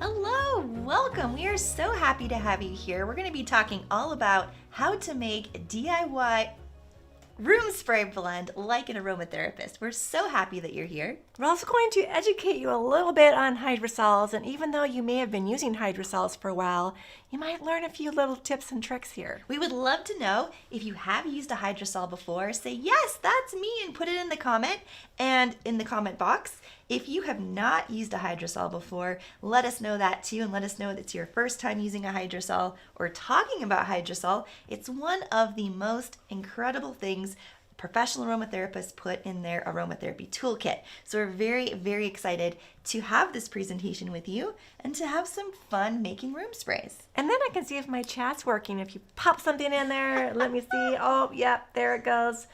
Hello, welcome. We are so happy to have you here. We're going to be talking all about how to make a DIY room spray blend like an aromatherapist. We're so happy that you're here. We're also going to educate you a little bit on hydrosols, and even though you may have been using hydrosols for a while, you might learn a few little tips and tricks here. We would love to know if you have used a hydrosol before. Say, yes, that's me, and put it in the comment and in the comment box. If you have not used a hydrosol before, let us know that too, and let us know that it's your first time using a hydrosol or talking about hydrosol. It's one of the most incredible things professional aromatherapists put in their aromatherapy toolkit. So we're very, very excited to have this presentation with you and to have some fun making room sprays. And then I can see if my chat's working. If you pop something in there, let me see. Oh, yep, there it goes.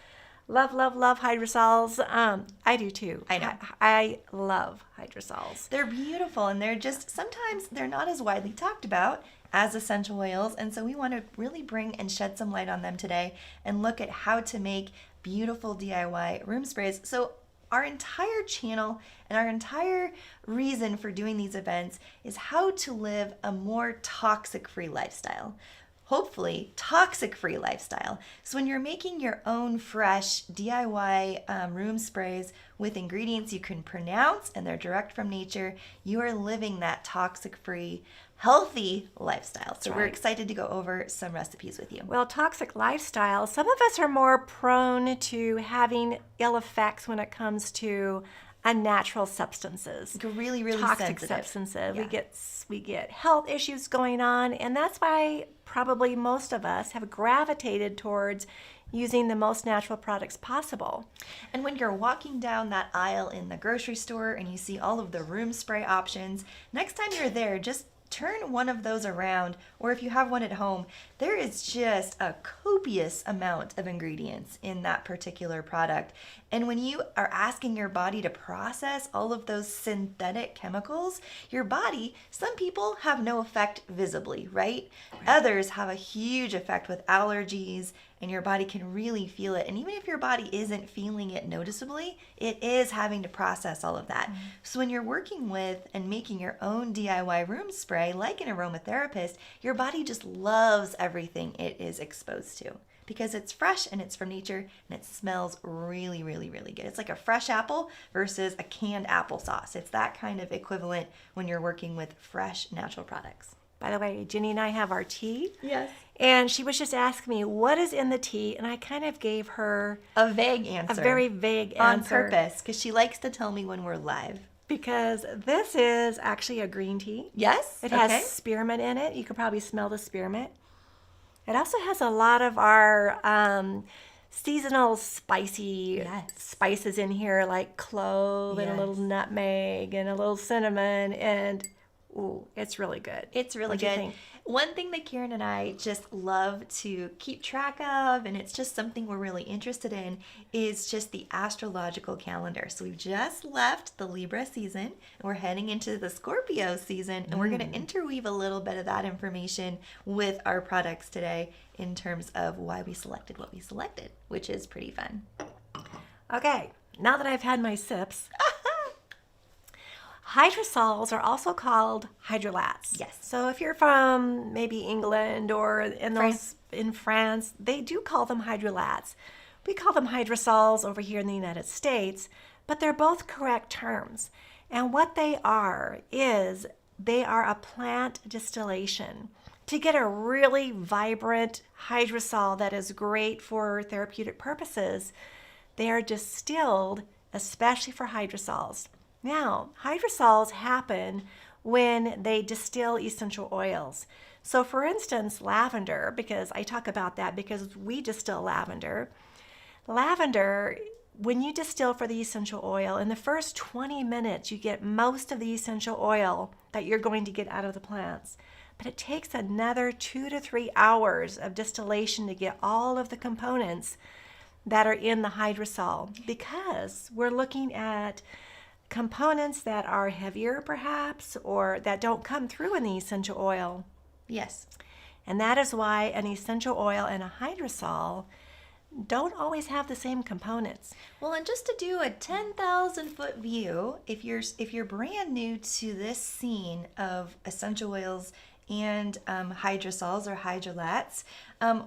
Love, love, love hydrosols. I do too. I know. I love hydrosols. They're beautiful, and sometimes they're not as widely talked about as essential oils, and so we want to really bring and shed some light on them today and look at how to make beautiful DIY room sprays. So our entire channel and our entire reason for doing these events is how to live a more toxic-free lifestyle. Hopefully, toxic-free lifestyle. So when you're making your own fresh DIY room sprays with ingredients you can pronounce and they're direct from nature, you are living that toxic-free, healthy lifestyle. So we're excited to go over some recipes with you. Well, toxic lifestyle, some of us are more prone to having ill effects when it comes to unnatural substances. Really, really toxic sensitive. Substances. Yeah. We get health issues going on, and that's why probably most of us have gravitated towards using the most natural products possible. And when you're walking down that aisle in the grocery store and you see all of the room spray options, next time you're there, just turn one of those around, or if you have one at home, there is just a copious amount of ingredients in that particular product. And when you are asking your body to process all of those synthetic chemicals, your body, some people have no effect visibly, right? Others have a huge effect with allergies, and your body can really feel it. And even if your body isn't feeling it noticeably, it is having to process all of that. So when you're working with and making your own DIY room spray, like an aromatherapist, your body just loves everything it is exposed to because it's fresh and it's from nature and it smells really, really, really good. It's like a fresh apple versus a canned applesauce. It's that kind of equivalent when you're working with fresh, natural products. By the way, Ginny and I have our tea. Yes. And she was just asking me, what is in the tea? And I kind of gave her a vague answer. A very vague answer. On purpose, because she likes to tell me when we're live. Because this is actually a green tea. Yes. It has spearmint in it. You could probably smell the spearmint. It also has a lot of our seasonal spicy spices in here, like clove and a little nutmeg and a little cinnamon, and ooh, it's really good. It's really good. One thing that Karen and I just love to keep track of, and it's just something we're really interested in, is just the astrological calendar. So we've just left the Libra season, and we're heading into the Scorpio season, and we're going to interweave a little bit of that information with our products today in terms of why we selected what we selected, which is pretty fun. Okay, now that I've had my sips, hydrosols are also called hydrolats. Yes. So if you're from maybe England or in France, they do call them hydrolats. We call them hydrosols over here in the United States, but they're both correct terms. And what they are is they are a plant distillation. To get a really vibrant hydrosol that is great for therapeutic purposes, they are distilled especially for hydrosols. Now, hydrosols happen when they distill essential oils. So for instance, lavender, because I talk about that because we distill lavender. Lavender, when you distill for the essential oil, in the first 20 minutes, you get most of the essential oil that you're going to get out of the plants. But it takes another 2 to 3 hours of distillation to get all of the components that are in the hydrosol, because we're looking at components that are heavier perhaps, or that don't come through in the essential oil. Yes. And that is why an essential oil and a hydrosol, don't always have the same components. Well, and just to do a 10,000-foot view, if you're brand new to this scene of essential oils and hydrosols or hydrolats,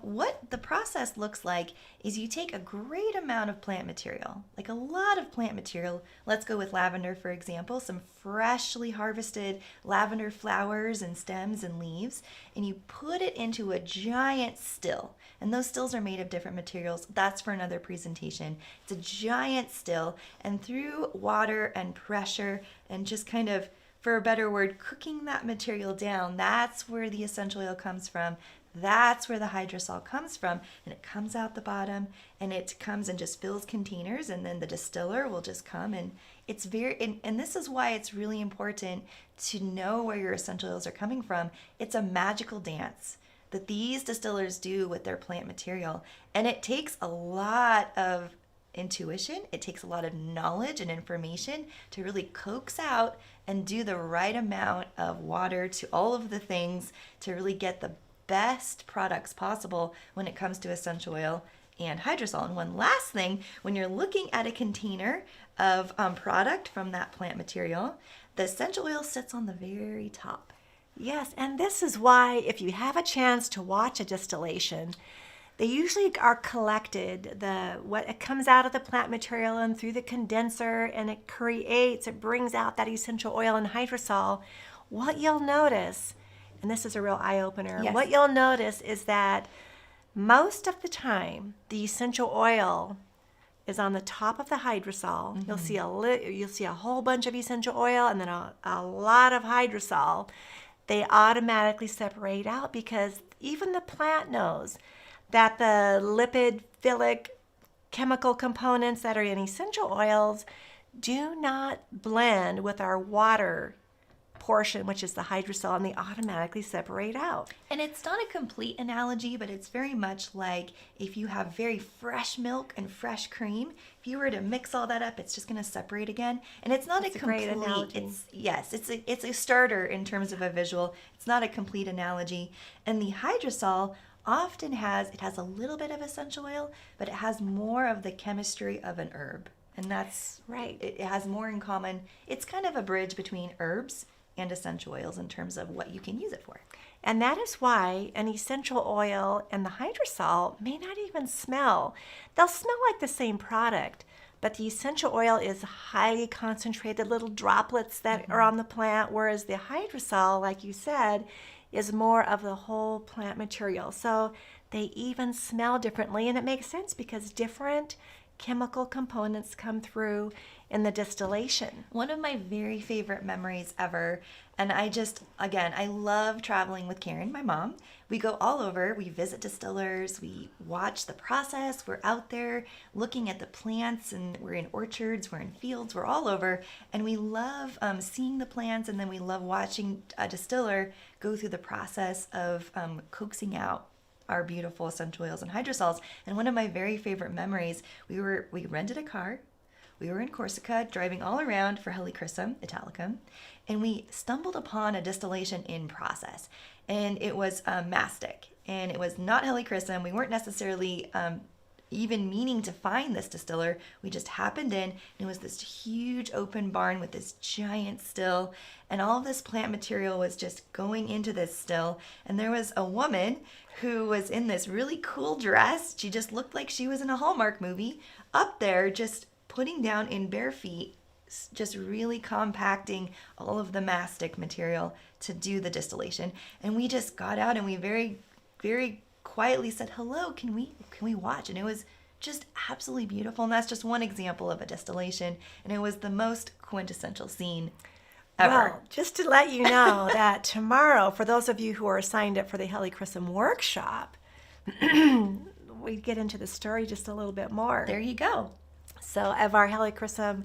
what the process looks like is you take a great amount of plant material, like a lot of plant material. Let's go with lavender, for example, some freshly harvested lavender flowers and stems and leaves, and you put it into a giant still. And those stills are made of different materials. That's for another presentation. It's a giant still, and through water and pressure and just kind of, for a better word, cooking that material down, that's where the essential oil comes from. That's where the hydrosol comes from, and it comes out the bottom, and it comes and just fills containers, and then the distiller will just come, and it's and this is why it's really important to know where your essential oils are coming from. It's a magical dance that these distillers do with their plant material, and it takes a lot of intuition, it takes a lot of knowledge and information to really coax out and do the right amount of water to all of the things to really get the best products possible when it comes to essential oil and hydrosol. And one last thing, when you're looking at a container of product from that plant material, the essential oil sits on the very top. Yes, and this is why if you have a chance to watch a distillation, they usually are collected, what it comes out of the plant material and through the condenser, and it brings out that essential oil and hydrosol. What you'll notice, and this is a real eye-opener, Yes. What you'll notice is that most of the time, the essential oil is on the top of the hydrosol. Mm-hmm. You'll see a whole bunch of essential oil and then a lot of hydrosol. They automatically separate out because even the plant knows that the lipophilic chemical components that are in essential oils do not blend with our water portion, which is the hydrosol, and they automatically separate out. And it's not a complete analogy, but it's very much like if you have very fresh milk and fresh cream, if you were to mix all that up, it's just going to separate again. And it's not That's a complete analogy. It's a starter in terms of a visual. It's not a complete analogy. And the hydrosol often has a little bit of essential oil, but it has more of the chemistry of an herb. And that's right. It has more in common. It's kind of a bridge between herbs and essential oils in terms of what you can use it for. And that is why an essential oil and the hydrosol may not even smell. They'll smell like the same product, but the essential oil is highly concentrated little droplets that are on the plant, whereas the hydrosol, like you said, is more of the whole plant material. So they even smell differently, and it makes sense because different chemical components come through in the distillation. One of my very favorite memories ever, and I love traveling with Karen, my mom. We go all over, we visit distillers, we watch the process, we're out there looking at the plants, and we're in orchards, we're in fields, we're all over, and we love seeing the plants, and then we love watching a distiller go through the process of coaxing out our beautiful essential oils and hydrosols. And one of my very favorite memories, we rented a car. We were in Corsica driving all around for Helichrysum Italicum, and we stumbled upon a distillation in process. And it was mastic, and it was not Helichrysum. We weren't necessarily even meaning to find this distiller. We just happened in, and it was this huge open barn with this giant still, and all of this plant material was just going into this still. And there was a woman who was in this really cool dress. She just looked like she was in a Hallmark movie, up there just putting down in bare feet, just really compacting all of the mastic material to do the distillation. And we just got out, and we very, very quietly said, "Hello, can we watch?" And it was just absolutely beautiful. And that's just one example of a distillation, and it was the most quintessential scene ever. Well, just to let you know that tomorrow, for those of you who are signed up for the Helichrysum workshop, we get into the story just a little bit more. There you go. So of our Helichrysum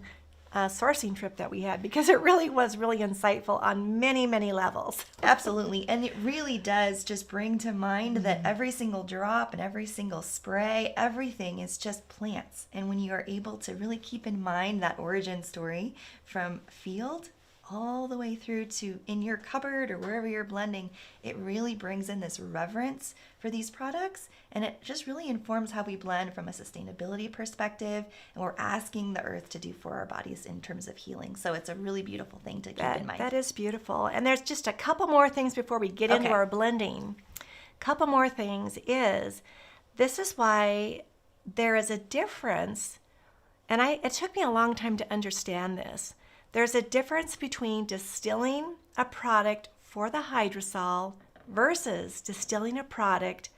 sourcing trip that we had, because it really was really insightful on many, many levels. Absolutely. And it really does just bring to mind that every single drop and every single spray, everything is just plants. And when you are able to really keep in mind that origin story from field all the way through to in your cupboard or wherever you're blending. It really brings in this reverence for these products, and it just really informs how we blend from a sustainability perspective, and we're asking the earth to do for our bodies in terms of healing. So it's a really beautiful thing to keep in mind. That is beautiful. And there's just a couple more things before we get into our blending. Couple more things is, this is why there is a difference, and it took me a long time to understand this. There's a difference between distilling a product for the hydrosol versus distilling a product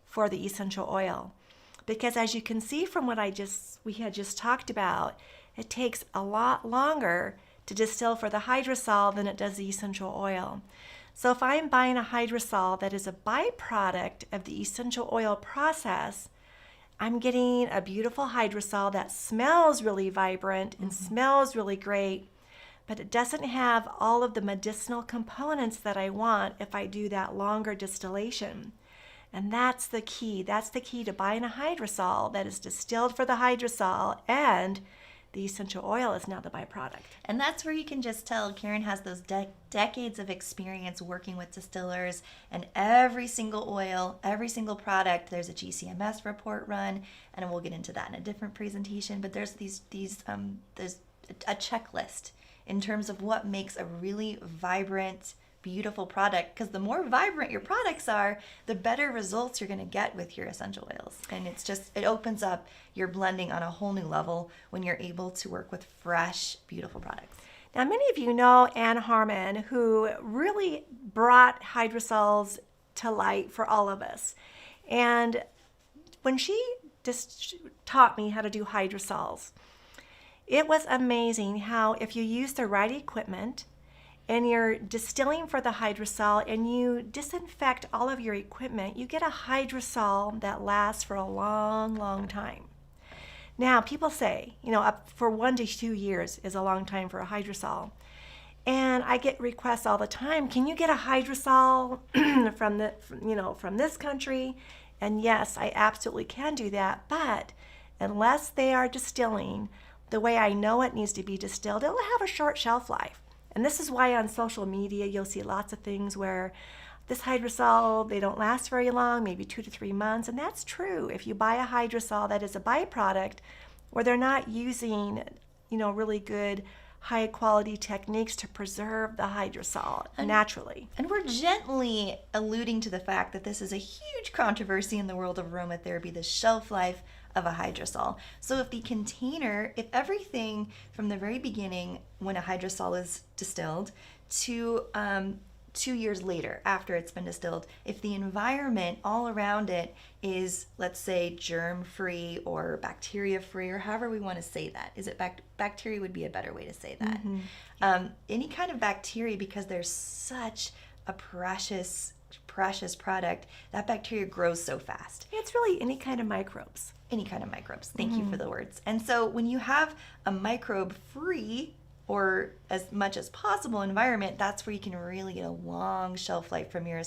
for the essential oil. Because as you can see from what we had just talked about, it takes a lot longer to distill for the hydrosol than it does the essential oil. So if I'm buying a hydrosol that is a byproduct of the essential oil process, I'm getting a beautiful hydrosol that smells really vibrant and smells really great, but it doesn't have all of the medicinal components that I want if I do that longer distillation. And that's the key. That's the key to buying a hydrosol that is distilled for the hydrosol, and the essential oil is now the byproduct. And that's where you can just tell Karen has those decades of experience working with distillers, and every single oil, every single product, there's a GCMS report run, and we'll get into that in a different presentation, but there's there's a checklist in terms of what makes a really vibrant, beautiful product, because the more vibrant your products are, the better results you're going to get with your essential oils. And it opens up your blending on a whole new level when you're able to work with fresh, beautiful products. Now, many of you know Anne Harmon, who really brought hydrosols to light for all of us. And when she just taught me how to do hydrosols, it was amazing how if you use the right equipment and you're distilling for the hydrosol and you disinfect all of your equipment, you get a hydrosol that lasts for a long, long time. Now, people say, up for 1 to 2 years is a long time for a hydrosol. And I get requests all the time, can you get a hydrosol from this country? And yes, I absolutely can do that, but unless they are distilling the way I know it needs to be distilled, it'll have a short shelf life. And this is why on social media you'll see lots of things where this hydrosol, they don't last very long, maybe 2 to 3 months. And that's true if you buy a hydrosol that is a byproduct where they're not using, really good high quality techniques to preserve the hydrosol naturally. And we're gently alluding to the fact that this is a huge controversy in the world of aromatherapy, the shelf life of a hydrosol. So if everything from the very beginning when a hydrosol is distilled to 2 years later after it's been distilled, if the environment all around it is, let's say, germ-free or bacteria-free, or however we want to say that. Is it bacteria would be a better way to say that. Mm-hmm. Any kind of bacteria, because there's such a precious product, that bacteria grows so fast. It's really any kind of microbes. Thank you for the words. And so when you have a microbe-free or as much as possible environment, that's where you can really get a long shelf life from your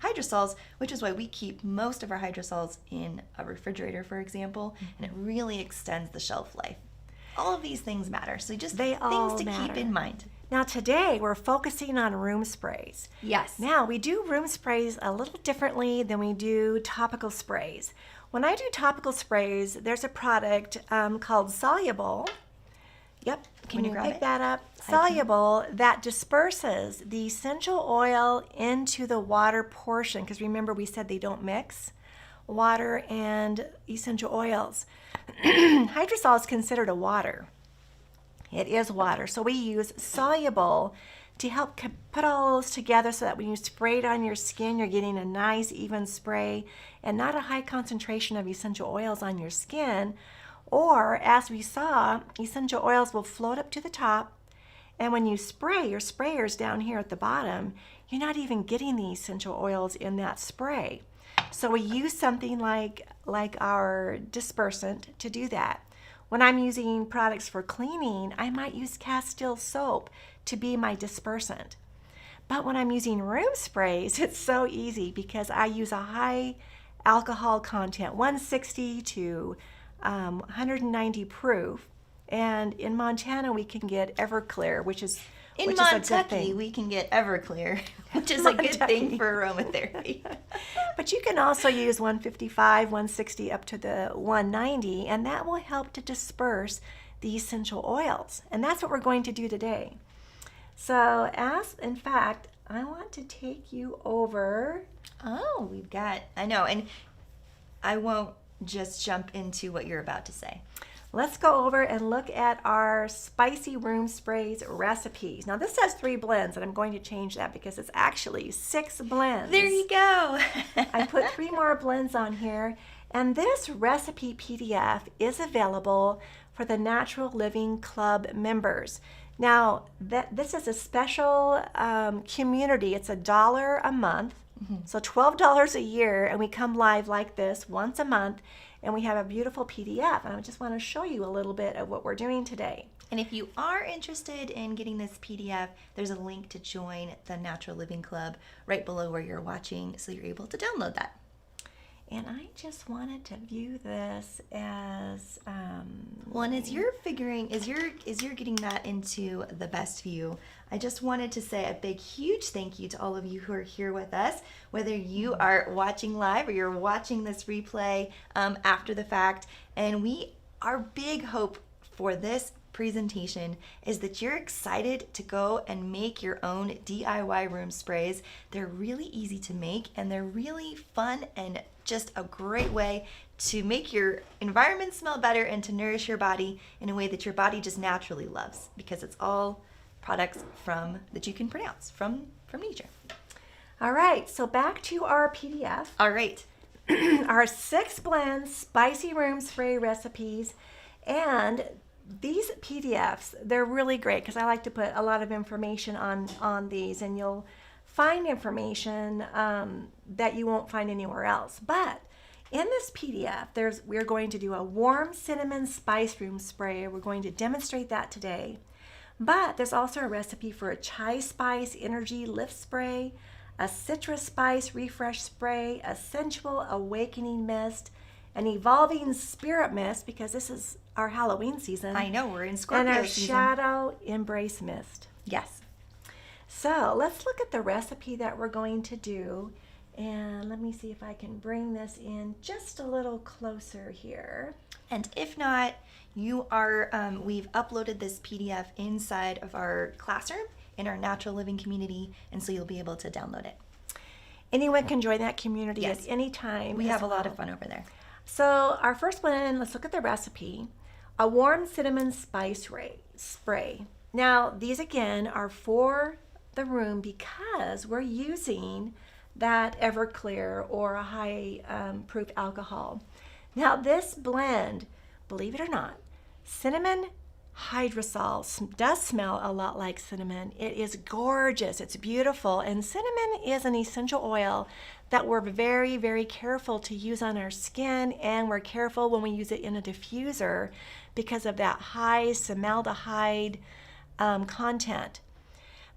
hydrosols, which is why we keep most of our hydrosols in a refrigerator, for example, and it really extends the shelf life. All of these things matter, so just things to keep in mind. Now today we're focusing on room sprays. Yes. Now we do room sprays a little differently than we do topical sprays. When I do topical sprays, there's a product called Soluble. Yep, can you pick that up? Soluble, that disperses the essential oil into the water portion, because remember we said they don't mix, water and essential oils. Hydrosol is considered a water. It is water, so we use Soluble to help put all those together so that when you spray it on your skin, you're getting a nice even spray and not a high concentration of essential oils on your skin. Or, as we saw, essential oils will float up to the top, and when you spray, your sprayer's down here at the bottom, you're not even getting the essential oils in that spray. So we use something like our dispersant to do that. When I'm using products for cleaning, I might use Castile soap to be my dispersant. But when I'm using room sprays, it's so easy because I use a high alcohol content, 160 to 190 proof, And in Montana, we can get Everclear, which is In which is a good Kentucky, thing. we can get Everclear, which is a good thing for aromatherapy. But you can also use 155, 160 up to the 190, and that will help to disperse the essential oils. And that's what we're going to do today. So, in fact, I want to take you over. Oh, I know, and I won't just jump into what you're about to say. Let's go over and look at our spicy room sprays recipes. Now this says 3 blends, and I'm going to change that because it's actually 6 blends. There you go. I put 3 more blends on here, and this recipe PDF is available for the Natural Living Club members. Now this is a special community. It's $1 a month, so $12 a year, and we come live like this once a month. And we have a beautiful PDF, and I just want to show you a little bit of what we're doing today. And if you are interested in getting this PDF, there's a link to join the Natural Living Club right below where you're watching, so you're able to download that. And I just wanted to view this as well, and as you're getting that into the best view, I just wanted to say a big, huge thank you to all of you who are here with us, whether you are watching live or you're watching this replay after the fact. And our big hope for this presentation is that you're excited to go and make your own DIY room sprays. They're really easy to make, and they're really fun and just a great way to make your environment smell better and to nourish your body in a way that your body just naturally loves, because it's all products that you can pronounce from nature. All right, so back to our PDF. All right. Our 6 blend spicy room spray recipes, and these PDFs, they're really great because I like to put a lot of information on these, and you'll find information that you won't find anywhere else. But in this PDF, we're going to do a warm cinnamon spice room spray. We're going to demonstrate that today. But there's also a recipe for a chai spice energy lift spray, a citrus spice refresh spray, a sensual awakening mist, an evolving spirit mist, because this is our Halloween season. I know, we're in Scorpio and our season. shadow embrace mist. Yes. So let's look at the recipe that we're going to do, and let me see if I can bring this in just a little closer here. And if not, we've uploaded this PDF inside of our classroom in our Natural Living community, and so you'll be able to download it. Anyone can join that community Yes. at any time. We have a lot of fun over there. So our first one, let's look at the recipe. A warm cinnamon spice spray. Now these again are for the room because we're using that Everclear or a high proof alcohol. Now this blend, believe it or not, cinnamon hydrosol does smell a lot like cinnamon. It is gorgeous, it's beautiful, and cinnamon is an essential oil that we're very, very careful to use on our skin, and we're careful when we use it in a diffuser because of that high formaldehyde content.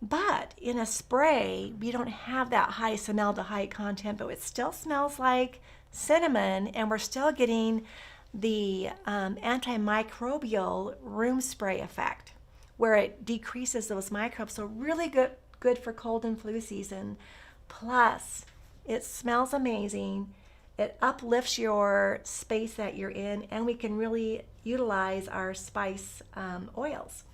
But in a spray, we don't have that high formaldehyde content, but it still smells like cinnamon, and we're still getting the antimicrobial room spray effect, where it decreases those microbes. So really good for cold and flu season. Plus, it smells amazing. It uplifts your space that you're in, and we can really utilize our spice oils.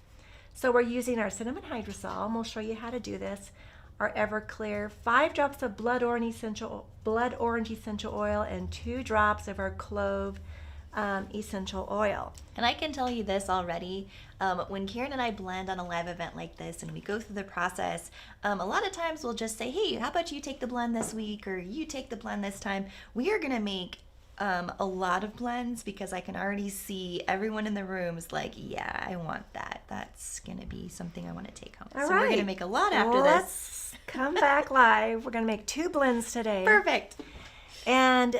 So we're using our cinnamon hydrosol, and we'll show you how to do this. Our Everclear, 5 drops of blood orange essential oil, and 2 drops of our clove essential oil. And I can tell you this already, when Karen and I blend on a live event like this and we go through the process, a lot of times we'll just say, hey, how about you take the blend this week, or you take the blend this time. We are going to make a lot of blends because I can already see everyone in the room is like, yeah, I want that. That's going to be something I want to take home. All so right. We're going to make a lot after Let's come back live. We're going to make 2 blends today. Perfect. And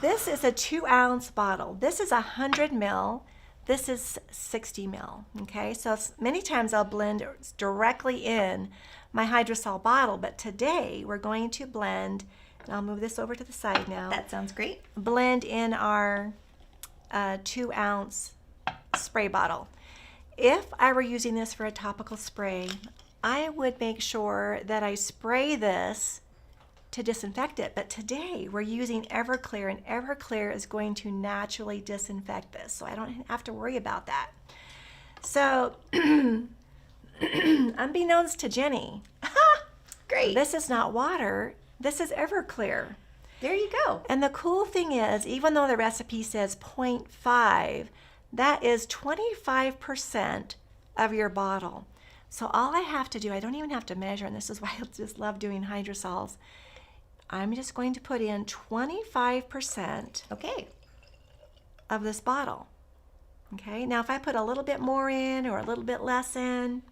this is a 2-ounce bottle. This is 100 ml. This is 60 ml. Okay, so many times I'll blend directly in my hydrosol bottle, but today we're going to blend, and I'll move this over to the side now. That sounds great. Blend in our 2-ounce spray bottle. If I were using this for a topical spray, I would make sure that I spray this to disinfect it. But today we're using Everclear, and Everclear is going to naturally disinfect this, so I don't have to worry about that. So, unbeknownst to Jenny, Great. this is not water, this is Everclear. There you go. And the cool thing is, even though the recipe says 0.5, that is 25% of your bottle. So all I have to do, I don't even have to measure, and this is why I just love doing hydrosols. I'm just going to put in 25% Okay. of this bottle. Okay, now if I put a little bit more in or a little bit less in,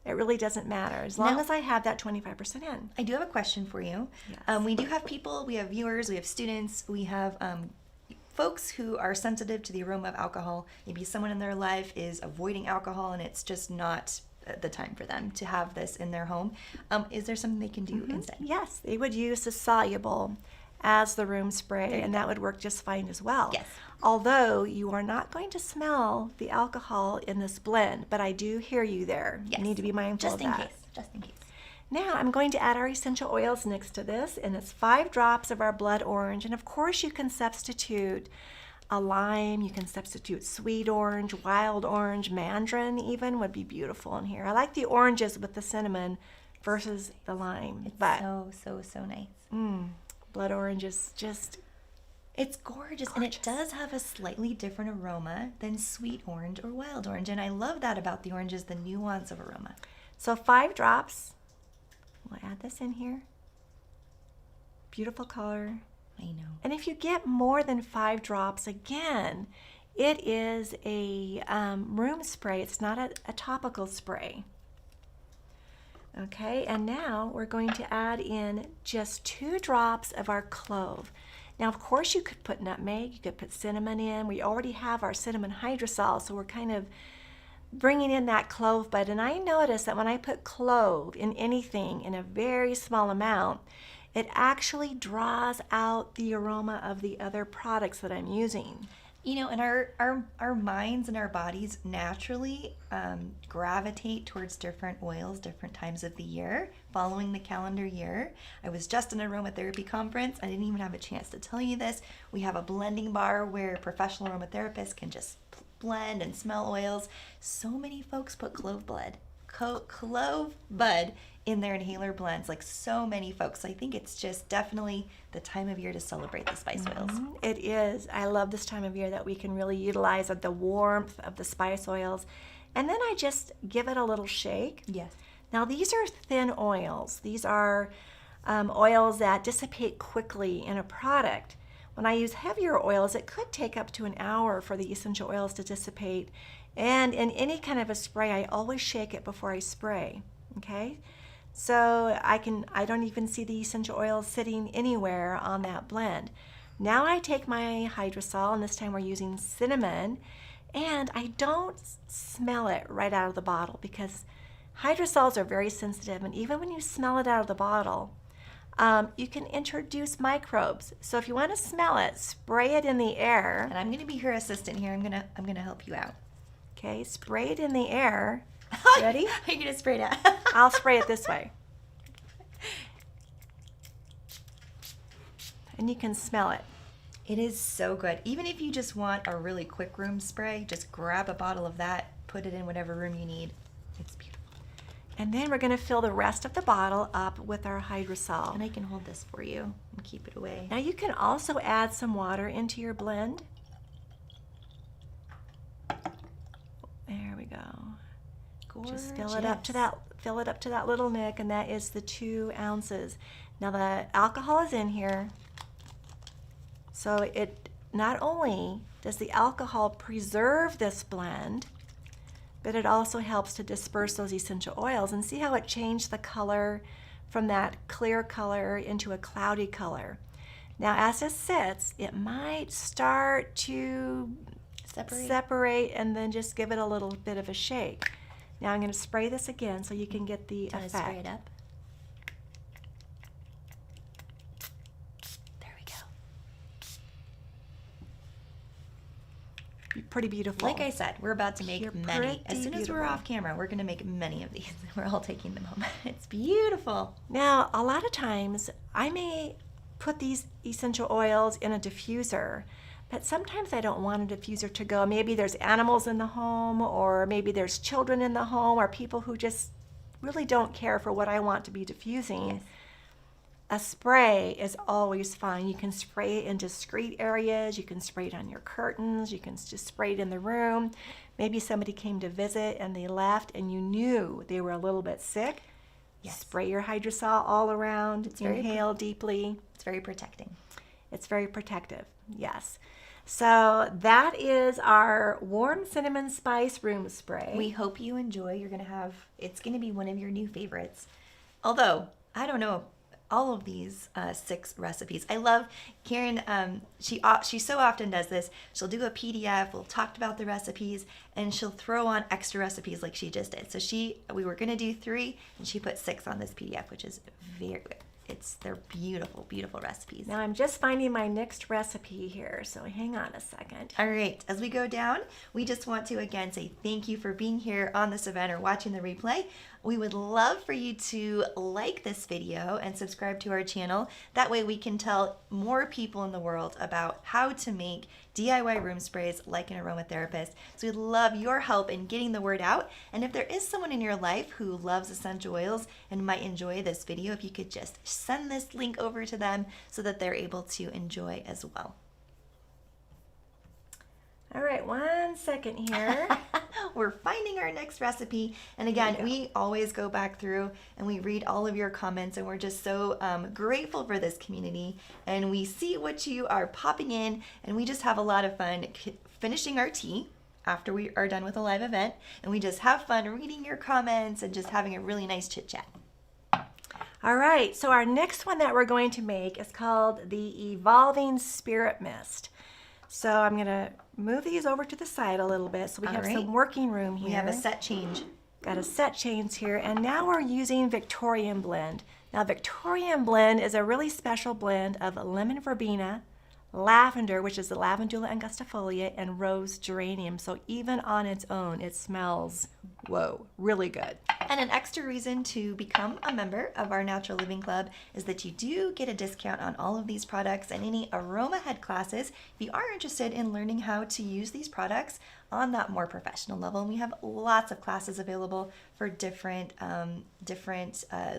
it really doesn't matter as long Now- as I have that 25% in. I do have a question for you. Yes. We do have people, we have viewers, we have students, we have folks who are sensitive to the aroma of alcohol. Maybe someone in their life is avoiding alcohol and it's just not the time for them to have this in their home. Is there something they can do instead? Yes, they would use the soluble as the room spray, There you and that would work just fine as well. Yes. Although you are not going to smell the alcohol in this blend, but I do hear you there. Yes. You need to be mindful Just of in that. case. Just in case. Now I'm going to add our essential oils next to this, and it's 5 drops of our blood orange. And of course you can substitute a lime, you can substitute sweet orange, wild orange, mandarin even would be beautiful in here. I like the oranges with the cinnamon versus the lime. It's but so nice. blood orange is just, It's gorgeous, and it does have a slightly different aroma than sweet orange or wild orange, and I love that about the orange is the nuance of aroma. so 5 drops. We'll add this in here. Beautiful color. I know. And if you get more than 5 drops, again, it is a room spray. It's not a topical spray. Okay, and now we're going to add in just 2 drops of our clove. Now, of course, you could put nutmeg, you could put cinnamon in. We already have our cinnamon hydrosol, so we're kind of bringing in that clove bud. And I notice that when I put clove in anything in a very small amount, it actually draws out the aroma of the other products that I'm using. You know, and our minds and our bodies naturally gravitate towards different oils, different times of the year, following the calendar year. I was just in an aromatherapy conference. I didn't even have a chance to tell you this. We have a blending bar where professional aromatherapists can just blend and smell oils. So many folks put clove bud in their inhaler blends, like so many folks. I think it's just definitely the time of year to celebrate the spice oils. It is. I love this time of year that we can really utilize the warmth of the spice oils. And then I just give it a little shake. Yes. Now these are thin oils. These are oils that dissipate quickly in a product. When I use heavier oils, it could take up to an hour for the essential oils to dissipate. And in any kind of a spray, I always shake it before I spray. Okay? So I don't even see the essential oils sitting anywhere on that blend. Now I take my hydrosol, and this time we're using cinnamon, and I don't smell it right out of the bottle because hydrosols are very sensitive, and even when you smell it out of the bottle, you can introduce microbes. So if you want to smell it, spray it in the air. And I'm going to be her assistant here. I'm going to help you out. Okay, spray it in the air. Ready? Are you going to spray it out? I'll spray it this way. And you can smell it. It is so good. Even if you just want a really quick room spray, just grab a bottle of that, put it in whatever room you need. It's beautiful. And then we're going to fill the rest of the bottle up with our hydrosol. And I can hold this for you and keep it away. Now you can also add some water into your blend. There we go. Gorgeous. Just fill it up to that little nick, and that is the 2 ounces. Now the alcohol is in here, so it not only does the alcohol preserve this blend, but it also helps to disperse those essential oils. And see how it changed the color from that clear color into a cloudy color. Now as this sits, it might start to separate, and then just give it a little bit of a shake. Now I'm going to spray this again so you can get the effect. Spray it up. There we go. pretty beautiful. Like I said, we're about to make You're many. As pretty soon as we're beautiful. off camera, we're going to make many of these. We're all taking them home. It's beautiful. Now, a lot of times I may put these essential oils in a diffuser, but sometimes I don't want a diffuser to go. Maybe there's animals in the home, or maybe there's children in the home, or people who just really don't care for what I want to be diffusing. Yes. A spray is always fine. You can spray it in discrete areas. You can spray it on your curtains. You can just spray it in the room. Maybe somebody came to visit and they left and you knew they were a little bit sick. Yes. Spray your hydrosol all around. very Inhale deeply. It's very protecting. It's very protective, yes. So that is our warm cinnamon spice room spray. We hope you enjoy. It's going to be one of your new favorites. Although, I don't know, all of these 6 recipes. I love Karen. She so often does this. She'll do a PDF. We'll talk about the recipes, and she'll throw on extra recipes like she just did. So we were gonna do 3, and she put 6 on this PDF, which is very good. They're beautiful, beautiful recipes. Now I'm just finding my next recipe here, so hang on a second. All right, as we go down, we just want to again say thank you for being here on this event or watching the replay. We would love for you to like this video and subscribe to our channel. That way we can tell more people in the world about how to make DIY room sprays like an aromatherapist. So we'd love your help in getting the word out. And if there is someone in your life who loves essential oils and might enjoy this video, if you could just send this link over to them so that they're able to enjoy as well. All right, 1 second here. We're finding our next recipe. And again, we always go back through and we read all of your comments, and we're just so grateful for this community. And we see what you are popping in, and we just have a lot of fun finishing our tea after we are done with a live event. And we just have fun reading your comments and just having a really nice chit chat. All right, so our next one that we're going to make is called the Evolving Spirit Mist. So I'm going to move these over to the side a little bit so we have some working room here. We have a set change. Got a set change here, and now we're using Victorian Blend. Now Victorian Blend is a really special blend of lemon verbena, lavender, which is the Lavandula angustifolia, and rose geranium. So even on its own, it smells, whoa, really good. And an extra reason to become a member of our Natural Living Club is that you do get a discount on all of these products and any Aroma Head classes if you are interested in learning how to use these products on that more professional level. And we have lots of classes available for different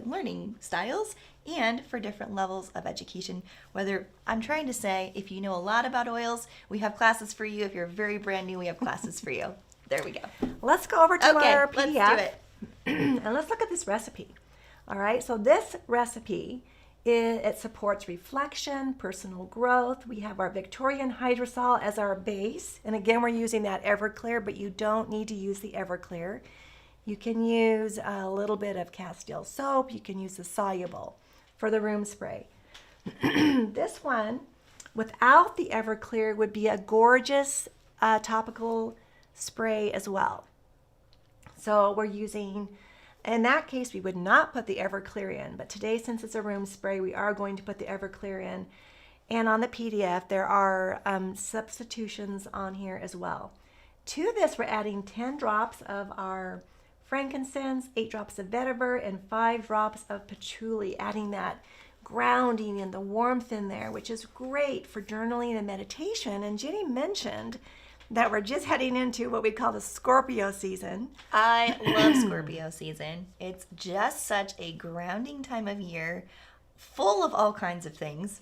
learning styles and for different levels of education. Whether I'm trying to say, if you know a lot about oils, we have classes for you. If you're very brand new, we have classes for you. There we go. Let's go over to our PDF. Let's do it. And let's look at this recipe. All right, so this recipe, it supports reflection, personal growth. We have our Victorian hydrosol as our base. And again, we're using that Everclear, but you don't need to use the Everclear. You can use a little bit of Castile soap. You can use the soluble for the room spray. This one, without the Everclear, would be a gorgeous topical spray as well. So we're using, in that case, we would not put the Everclear in, but today, since it's a room spray, we are going to put the Everclear in. And on the PDF, there are substitutions on here as well. To this, we're adding 10 drops of our frankincense, 8 drops of vetiver, and 5 drops of patchouli, adding that grounding and the warmth in there, which is great for journaling and meditation. And Jenny mentioned that we're just heading into what we call the Scorpio season. I love Scorpio season. It's just such a grounding time of year, full of all kinds of things.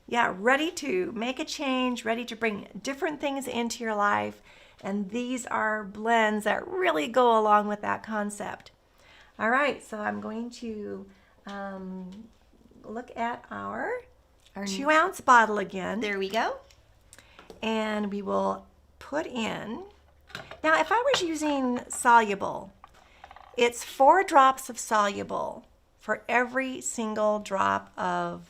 Yeah, ready to make a change, ready to bring different things into your life. And these are blends that really go along with that concept. All right, so I'm going to look at our 2-ounce bottle again. There we go. And we will put in, now if I was using soluble, it's 4 drops of soluble for every single drop of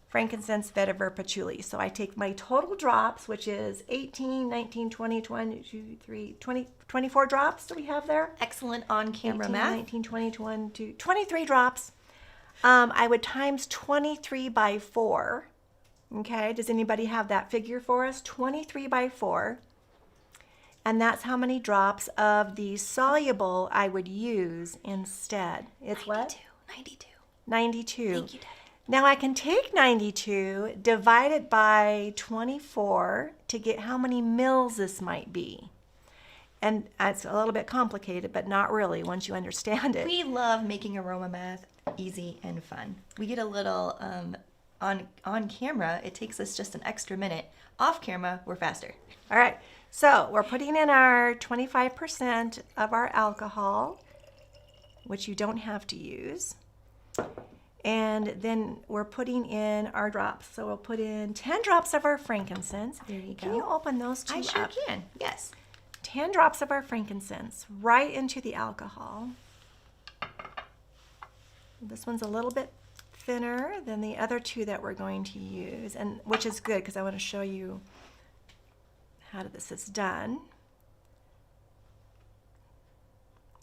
frankincense, vetiver, patchouli. So I take my total drops, which is 18, 19, 20, 22, 3, 20, 24 drops do we have there? Excellent on-camera 18, math. 19, 20, 22, 23 drops. I would times 23 by 4. Okay, does anybody have that figure for us? 23 by 4. And that's how many drops of the soluble I would use instead. It's 92, what? 92. 92. Thank you, Daddy. Now I can take 92, divide it by 24 to get how many mils this might be. And it's a little bit complicated, but not really once you understand it. We love making aroma math easy and fun. We get a little on camera, it takes us just an extra minute. Off camera, we're faster. All right, so we're putting in our 25% of our alcohol, which you don't have to use. And then we're putting in our drops. So we'll put in 10 drops of our frankincense. There you go. Can you open those two I sure up? can, yes. 10 drops of our frankincense right into the alcohol. This one's a little bit thinner than the other two that we're going to use, and which is good because I want to show you how this is done.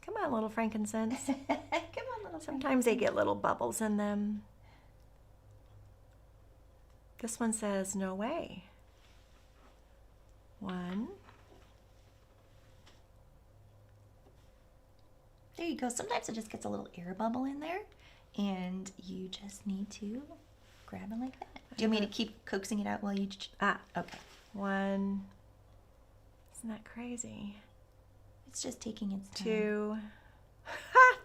Come on, little frankincense. Come on, little Sometimes they get little bubbles in them. This one says, no way. 1. There you go. Sometimes it just gets a little air bubble in there, and you just need to grab it like that. Do you want me to keep coaxing it out while you... Okay. 1. Isn't that crazy? It's just taking its time. 2.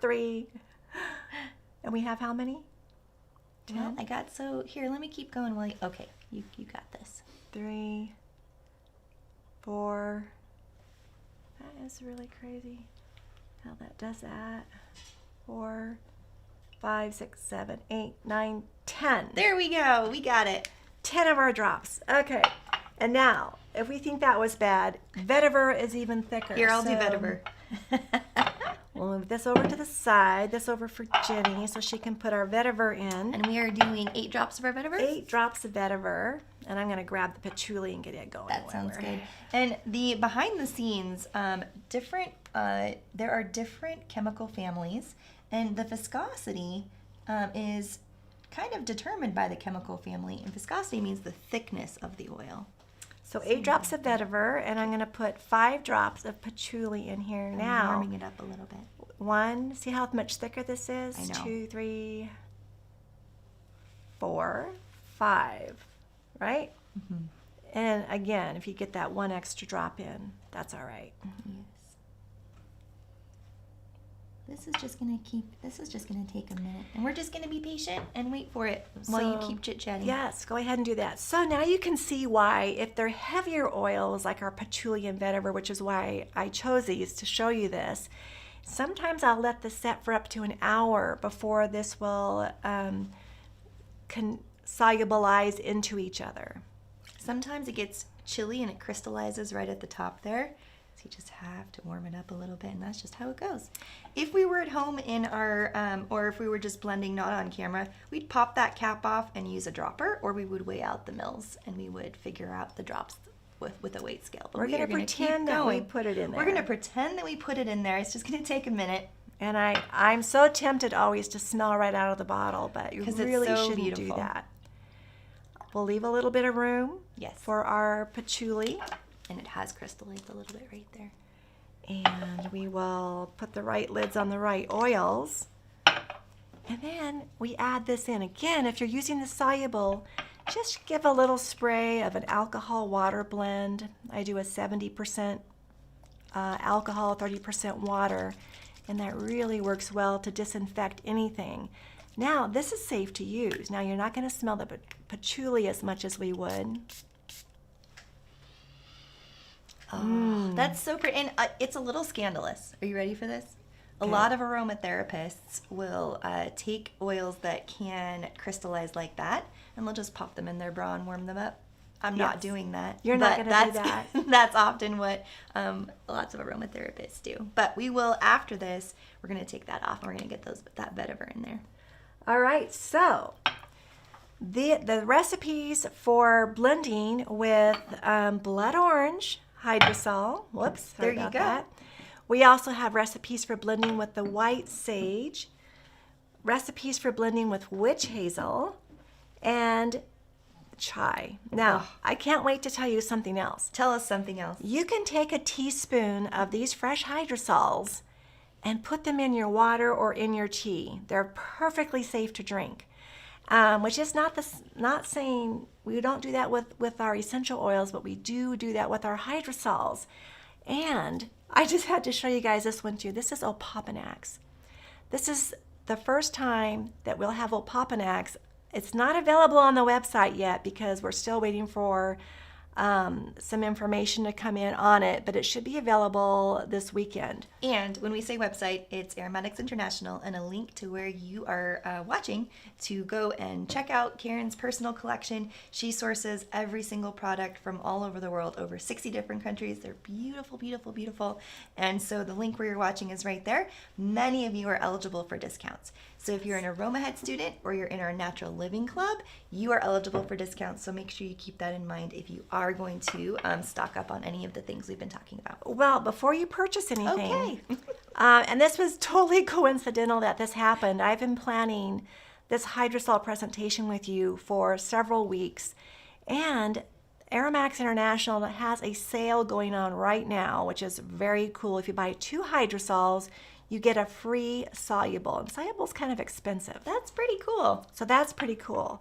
3. And we have how many? Well, I got here, let me keep going while you... Okay, you got this. 3. 4. That is really crazy how that does that. 4, 5, 6, 7, 8, 9, 10. There we go. We got it. 10 of our drops. Okay. And now, if we think that was bad, vetiver is even thicker. Here, I'll do vetiver. We'll move this over to the side, this over for Jenny so she can put our vetiver in. And we are doing 8 drops of our vetiver? 8 drops of vetiver. And I'm going to grab the patchouli and get it going. That sounds good. And the behind the scenes, there are different chemical families, and the viscosity is kind of determined by the chemical family. And viscosity means the thickness of the oil. So 8 drops of vetiver, and I'm going to put 5 drops of patchouli in here now. I'm warming it up a little bit. 1, see how much thicker this is? I know. 2, 3, 4, 5, right? Mm-hmm. And again, if you get that 1 extra drop in, that's all right. Yes. This is just gonna take a minute, and we're just gonna be patient and wait for it while you keep chit-chatting. Yes, go ahead and do that. So now you can see why, if they're heavier oils like our patchouli and vetiver, which is why I chose these to show you this, sometimes I'll let this set for up to an hour before this will solubilize into each other. Sometimes it gets chilly and it crystallizes right at the top there. So you just have to warm it up a little bit, and that's just how it goes. If we were at home in our, or if we were just blending not on camera, we'd pop that cap off and use a dropper, or we would weigh out the mils and we would figure out the drops with a weight scale. But We're going to pretend that we put it in there. We're going to pretend that we put it in there. It's just going to take a minute. And I'm so tempted always to smell right out of the bottle, but you really it's so shouldn't beautiful. do that. We'll leave a little bit of room Yes. for our patchouli. And it has crystallized a little bit right there. And we will put the right lids on the right oils. And then we add this in. Again, if you're using the soluble, just give a little spray of an alcohol water blend. I do a 70% alcohol, 30% water. And that really works well to disinfect anything. Now, this is safe to use. Now, you're not going to smell the patchouli as much as we would. Oh, that's so pretty. And it's a little scandalous. Are you ready for this? A lot of aromatherapists will take oils that can crystallize like that, and they'll just pop them in their bra and warm them up. I'm not doing that. You're not going to do that. That's often what lots of aromatherapists do. But we will, after this, we're going to take that off, and we're going to get that vetiver in there. All right, so the recipes for blending with blood orange, hydrosol. Whoops, sorry about that. We also have recipes for blending with the white sage, recipes for blending with witch hazel, and chai. Now, Oh. I can't wait to tell you something else. Tell us something else. You can take a teaspoon of these fresh hydrosols and put them in your water or in your tea. They're perfectly safe to drink, which is not saying we don't do that with our essential oils, but we do that with our hydrosols. And I just had to show you guys this one too. This is opopanax. This is the first time that we'll have opopanax. It's not available on the website yet because we're still waiting for some information to come in on it, but it should be available this weekend. And when we say website, it's Aromatics International, and a link to where you are watching to go and check out Karen's personal collection. She sources every single product from all over the world, over 60 different countries. They're beautiful, beautiful, beautiful. And so the link where you're watching is right there. Many of you are eligible for discounts. So if you're an AromaHead student or you're in our Natural Living Club, you are eligible for discounts. So make sure you keep that in mind if you are going to stock up on any of the things we've been talking about. Well, before you purchase anything, Okay. And this was totally coincidental that this happened. I've been planning this hydrosol presentation with you for several weeks, and Aromatics International has a sale going on right now, which is very cool. If you buy 2 hydrosols, you get a free soluble, and soluble is kind of expensive. That's pretty cool. So that's pretty cool.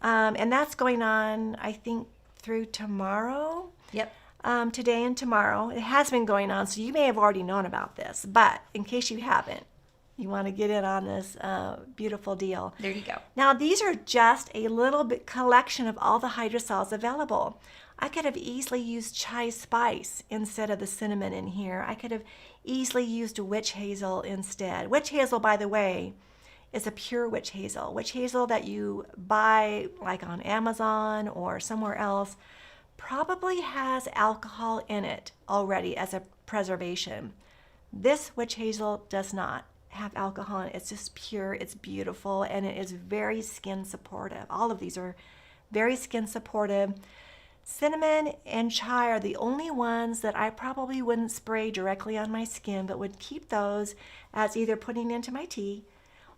And that's going on, I think, through tomorrow. Yep. Today and tomorrow. It has been going on, so you may have already known about this, but in case you haven't, you want to get in on this beautiful deal. There you go. Now, these are just a little bit collection of all the hydrosols available. I could have easily used chai spice instead of the cinnamon in here. I could have easily used witch hazel instead. Witch hazel, by the way, is a pure witch hazel. Witch hazel that you buy like on Amazon or somewhere else probably has alcohol in it already as a preservation. This witch hazel does not have alcohol in it. It's just pure, it's beautiful, and it is very skin supportive. All of these are very skin supportive. Cinnamon and chai are the only ones that I probably wouldn't spray directly on my skin, but would keep those as either putting into my tea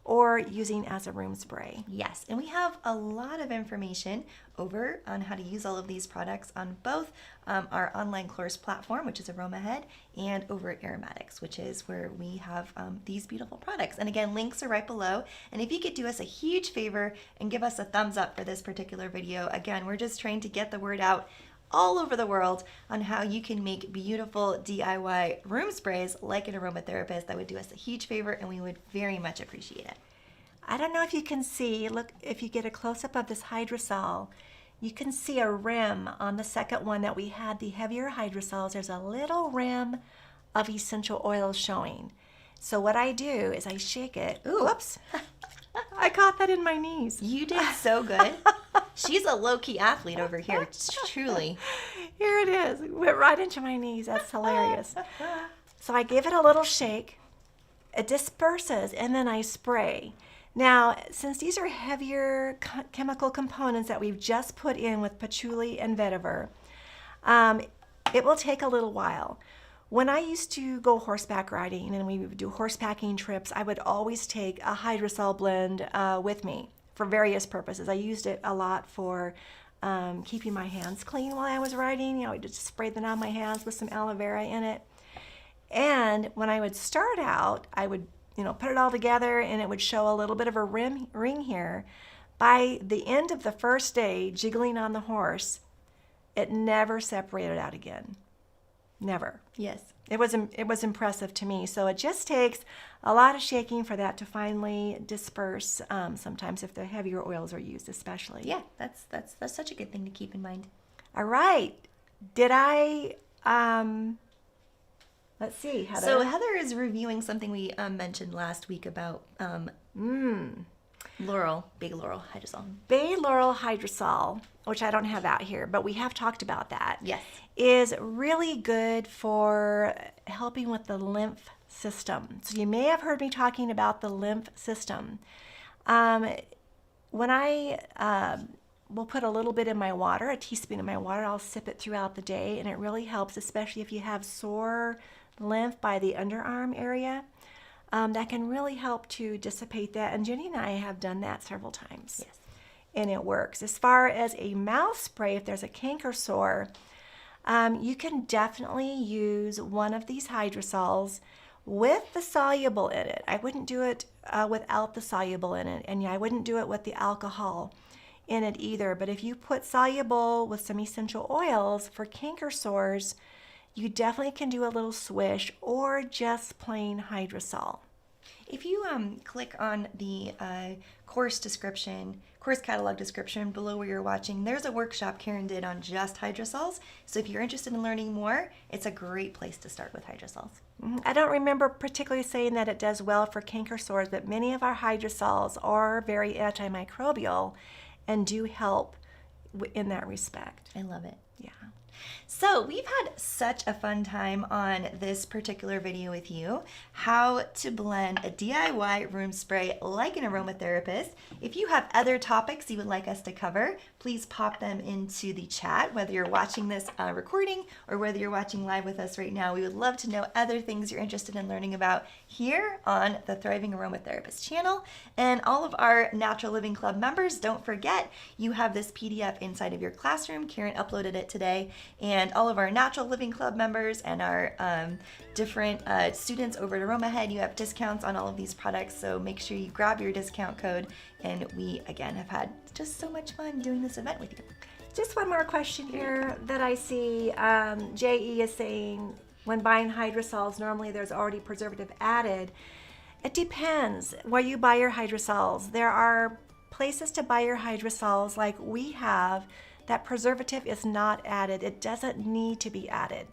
or using as a room spray. Yes, and we have a lot of information over on how to use all of these products on both our online course platform, which is AromaHead, and over at Aromatics, which is where we have these beautiful products. And again, links are right below. And if you could do us a huge favor and give us a thumbs up for this particular video, again, we're just trying to get the word out all over the world on how you can make beautiful DIY room sprays like an aromatherapist. That would do us a huge favor, and we would very much appreciate it. I don't know if you can see, look, if you get a close-up of this hydrosol, you can see a rim on the second one that we had, the heavier hydrosols. There's a little rim of essential oils showing. So what I do is I shake it. Ooh. Whoops. I caught that in my knees. You did so good. She's a low-key athlete over here, truly. Here it is. It went right into my knees. That's hilarious. So I give it a little shake. It disperses, and then I spray. Now, since these are heavier chemical components that we've just put in with patchouli and vetiver, it will take a little while. When I used to go horseback riding and we would do horsebacking trips, I would always take a hydrosol blend with me for various purposes. I used it a lot for keeping my hands clean while I was riding. You know, I just sprayed them on my hands with some aloe vera in it. And when I would start out, I would put it all together, and it would show a little bit of a ring here. By the end of the first day, jiggling on the horse, it never separated out again. Never. Yes. It was impressive to me. So it just takes a lot of shaking for that to finally disperse. Sometimes if the heavier oils are used, especially. Yeah, that's such a good thing to keep in mind. All right. Did I? Let's see, Heather. So Heather is reviewing something we mentioned last week about Laurel, Big Laurel hydrosol. Bay Laurel hydrosol, which I don't have out here, but we have talked about that. Yes. Is really good for helping with the lymph system. So you may have heard me talking about the lymph system. When I will put a little bit in my water, a teaspoon in my water, I'll sip it throughout the day, and it really helps, especially if you have sore lymph by the underarm area. That can really help to dissipate that, and Jenny and I have done that several times. Yes. and it works. As far as a mouth spray, if there's a canker sore, you can definitely use one of these hydrosols with the soluble in it. I wouldn't do it without the soluble in it, and I wouldn't do it with the alcohol in it either. But if you put soluble with some essential oils for canker sores, you definitely can do a little swish or just plain hydrosol. If you click on the course catalog description below where you're watching, there's a workshop Karen did on just hydrosols. So if you're interested in learning more, it's a great place to start with hydrosols. I don't remember particularly saying that it does well for canker sores, but many of our hydrosols are very antimicrobial and do help in that respect. I love it. Yeah. So we've had such a fun time on this particular video with you, how to blend a DIY room spray like an aromatherapist. If you have other topics you would like us to cover, please pop them into the chat, whether you're watching this recording or whether you're watching live with us right now. We would love to know other things you're interested in learning about here on the Thriving Aromatherapist channel. And all of our Natural Living Club members, don't forget, you have this PDF inside of your classroom. Karen uploaded it today. And all of our Natural Living Club members and our different students over at AromaHead, you have discounts on all of these products. So make sure you grab your discount code. And we, again, have had just so much fun doing this event with you. Just one more question here that I see. JE is saying, when buying hydrosols, normally there's already preservative added. It depends where you buy your hydrosols. There are places to buy your hydrosols like we have that preservative is not added. It doesn't need to be added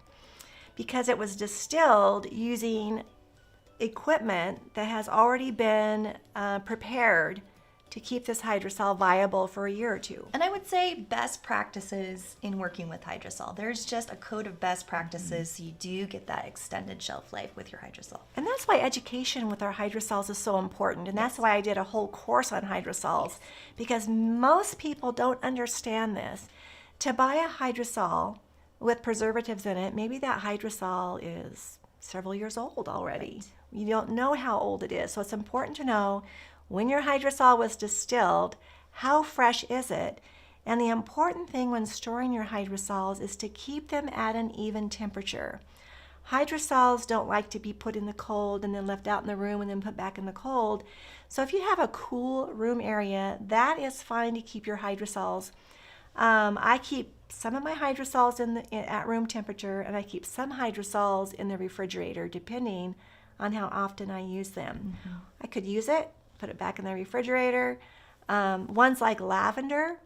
because it was distilled using equipment that has already been prepared to keep this hydrosol viable for a year or two. And I would say best practices in working with hydrosol. There's just a code of best practices so you do get that extended shelf life with your hydrosol. And that's why education with our hydrosols is so important. And that's why I did a whole course on hydrosols, because most people don't understand this. To buy a hydrosol with preservatives in it, maybe that hydrosol is several years old already. Right. You don't know how old it is. So it's important to know when your hydrosol was distilled, how fresh is it? And the important thing when storing your hydrosols is to keep them at an even temperature. Hydrosols don't like to be put in the cold and then left out in the room and then put back in the cold. So if you have a cool room area, that is fine to keep your hydrosols. I keep some of my hydrosols at room temperature, and I keep some hydrosols in the refrigerator, depending on how often I use them. Mm-hmm. I could use it, put it back in the refrigerator. Ones like lavender,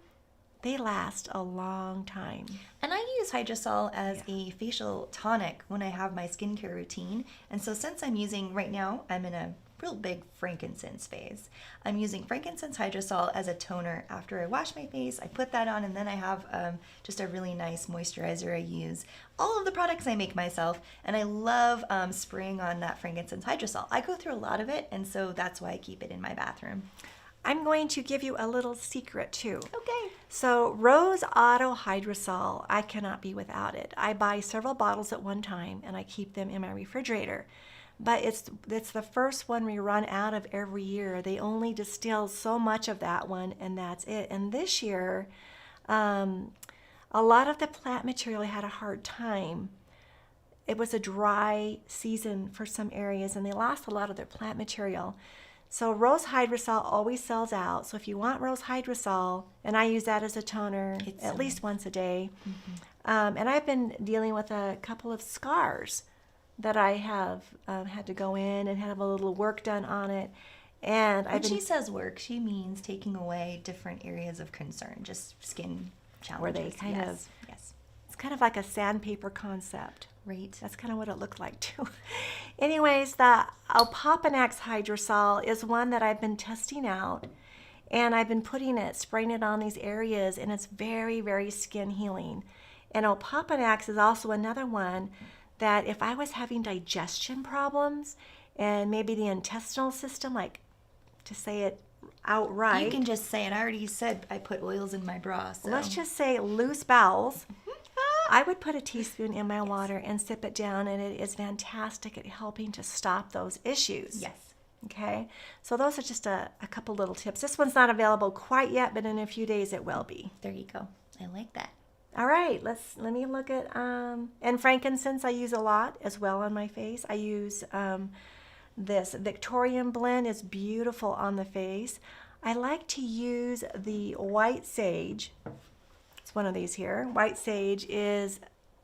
they last a long time. And I use hydrosol as a facial tonic when I have my skincare routine. And so since I'm using, right now, I'm in a real big frankincense phase. I'm using frankincense hydrosol as a toner after I wash my face. I put that on, and then I have just a really nice moisturizer I use. All of the products I make myself, and I love spraying on that frankincense hydrosol. I go through a lot of it, and so that's why I keep it in my bathroom. I'm going to give you a little secret too. Okay. So Rose Auto Hydrosol, I cannot be without it. I buy several bottles at one time, and I keep them in my refrigerator. But it's the first one we run out of every year. They only distill so much of that one, and that's it. And this year, a lot of the plant material had a hard time. It was a dry season for some areas, and they lost a lot of their plant material. So Rose Hydrosol always sells out. So if you want Rose Hydrosol, and I use that as a toner at least once a day. Mm-hmm. And I've been dealing with a couple of scars that I have had to go in and have a little work done on it. And when she says work, she means taking away different areas of concern, just skin challenges. Where they kind of, it's kind of like a sandpaper concept. Right. That's kind of what it looked like too. Anyways, the Alpopanax hydrosol is one that I've been testing out, and I've been spraying it on these areas, and it's very, very skin healing. And Alpopanax is also another one that if I was having digestion problems and maybe the intestinal system, like to say it outright. You can just say it. I already said I put oils in my bra. So. Let's just say loose bowels. I would put a teaspoon in my water and sip it down, and it is fantastic at helping to stop those issues. Yes. Okay, so those are just a couple little tips. This one's not available quite yet, but in a few days it will be. There you go. I like that. All right, let me look at and frankincense I use a lot as well on my face. I use this Victorian blend is beautiful on the face. I like to use the white sage. It's one of these here. White sage is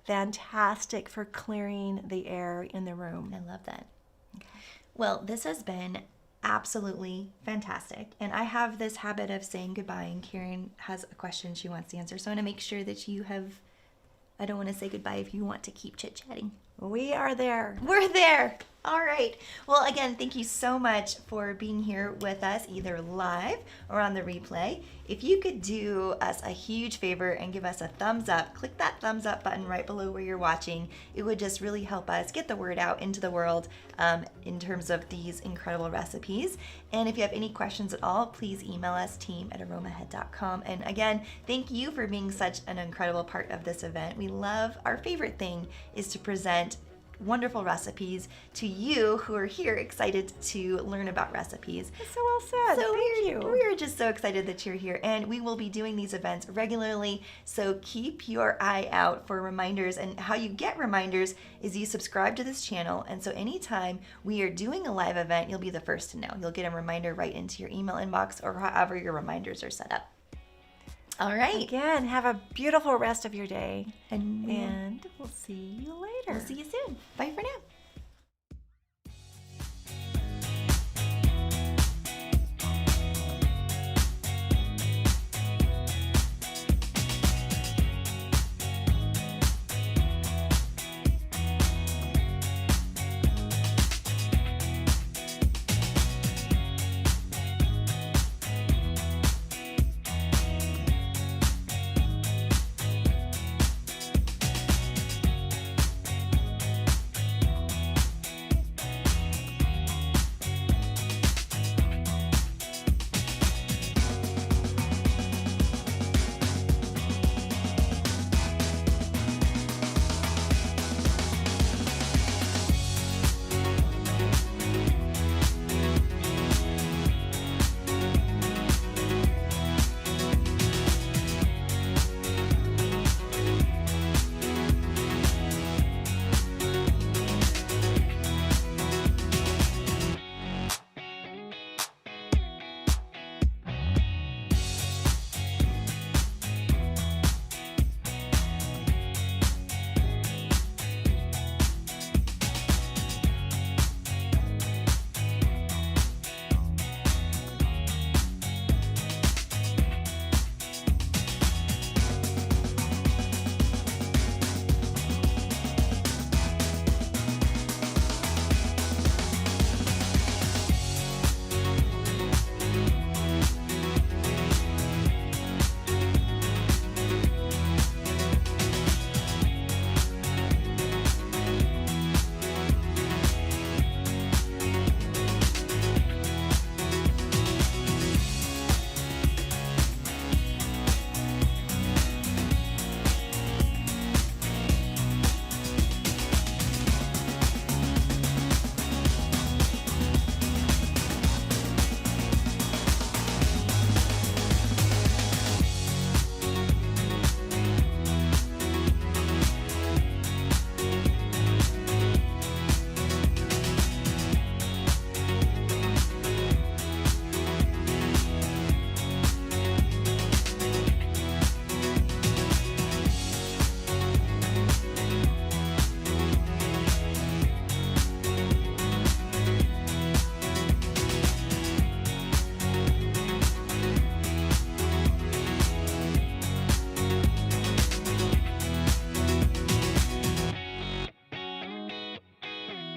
fantastic for clearing the air in the room. I love that. Well, this has been absolutely fantastic. And I have this habit of saying goodbye, and Karen has a question she wants to answer. So I want to make sure that you have, I don't want to say goodbye if you want to keep chit-chatting. We are there. We're there. All right. Well, again, thank you so much for being here with us, either live or on the replay. If you could do us a huge favor and give us a thumbs up, click that thumbs up button right below where you're watching. It would just really help us get the word out into the world in terms of these incredible recipes. And if you have any questions at all, please email us, team@aromahead.com. And again, thank you for being such an incredible part of this event. We love, our favorite thing is to present wonderful recipes to you who are here excited to learn about recipes. That's so well said. So Thank you. we're just so excited that you're here, and we will be doing these events regularly, so keep your eye out for reminders. And how you get reminders is you subscribe to this channel, and so anytime we are doing a live event, you'll be the first to know. You'll get a reminder right into your email inbox or however your reminders are set up. All right. Again, have a beautiful rest of your day. And we'll see you later. we'll see you soon. Bye for now.